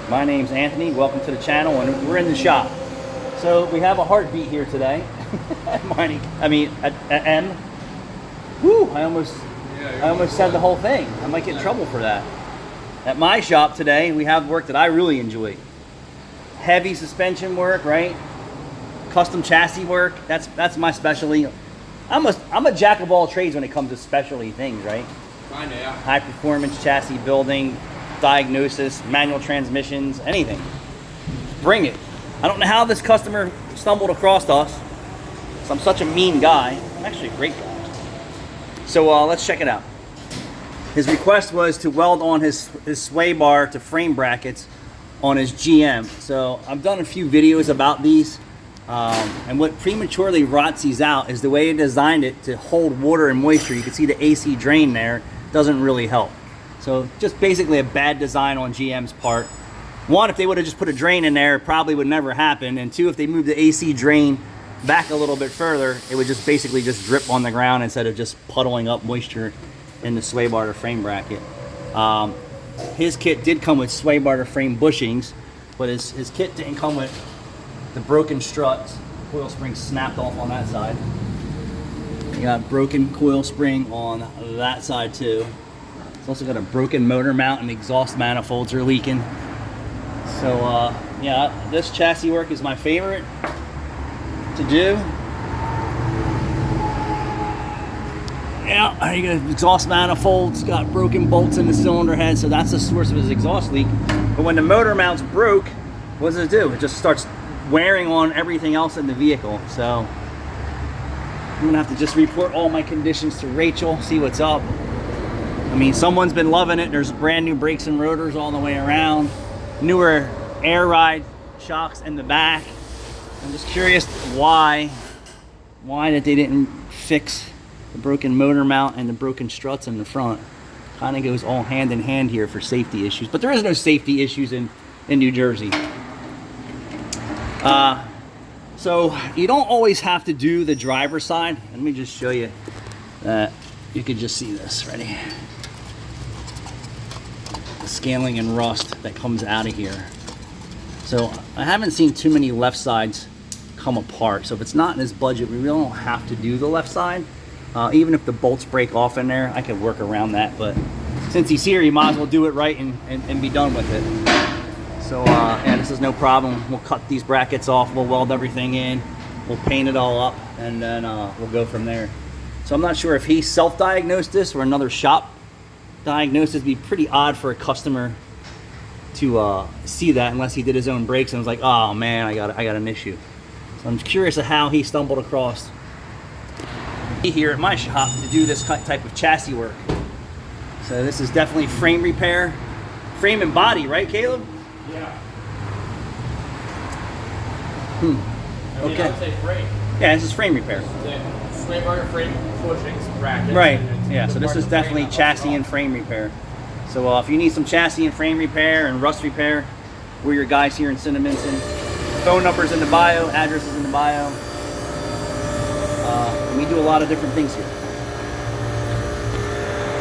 My name's Anthony. Welcome to the channel, and we're in the shop. So we have a heartbeat here today. At M. Woo! I almost said the whole thing. I might get in trouble for that. At my shop today, we have work that I really enjoy. Heavy suspension work, right? Custom chassis work. That's my specialty. I'm a jack of all trades when it comes to specialty things, right? Kinda, yeah. High performance chassis building, diagnosis, manual transmissions, anything. Bring it. I don't know how this customer stumbled across us. So I'm such a mean guy. I'm actually a great guy. So let's check it out. His request was to weld on his sway bar to frame brackets on his GM. So I've done a few videos about these. And what prematurely rots these out is the way they designed it to hold water and moisture. You can see the AC drain there doesn't really help. So just basically a bad design on GM's part. One, if they would have just put a drain in there, it probably would never happen. And two, if they moved the AC drain back a little bit further, it would just basically just drip on the ground instead of just puddling up moisture in the sway bar to frame bracket. His kit did come with sway bar to frame bushings, but his kit didn't come with the broken struts. Coil spring snapped off on that side. You got broken coil spring on that side too. It's also got a broken motor mount and exhaust manifolds are leaking. So yeah, this chassis work is my favorite to do. Yeah, you got exhaust manifolds, got broken bolts in the cylinder head, so that's the source of his exhaust leak. But when the motor mount's broke, what does it do? It just starts wearing on everything else in the vehicle. So I'm gonna have to just report all my conditions to Rachel, see what's up. I mean, someone's been loving it. There's brand new brakes and rotors all the way around. Newer air ride shocks in the back. I'm just curious why that they didn't fix the broken motor mount and the broken struts in the front. Kind of goes all hand in hand here for safety issues, but there is no safety issues in New Jersey. So you don't always have to do the driver's side. Let me just show you that you could just see this. Ready? The scaling and rust that comes out of here. So I haven't seen too many left sides come apart. So if it's not in his budget, we really don't have to do the left side. Even if the bolts break off in there, I could work around that. But since he's here, you might as well do it right and be done with it. So yeah, this is no problem. We'll cut these brackets off, we'll weld everything in, we'll paint it all up, and then we'll go from there. So I'm not sure if he self-diagnosed this or another shop diagnosed it. It'd be pretty odd for a customer to see that unless he did his own brakes and was like, oh man, I got an issue. So I'm curious of how he stumbled across here at my shop to do this type of chassis work. So this is definitely frame repair, frame and body, right, Caleb? Yeah. Okay. I would say frame. Yeah, this is frame repair. Sway bar, frame, bushings, brackets. Right. Yeah, so this is definitely chassis and frame repair. So if you need some chassis and frame repair and rust repair, we're your guys here in Cinnaminson. Phone number's in the bio, address is in the bio. We do a lot of different things here.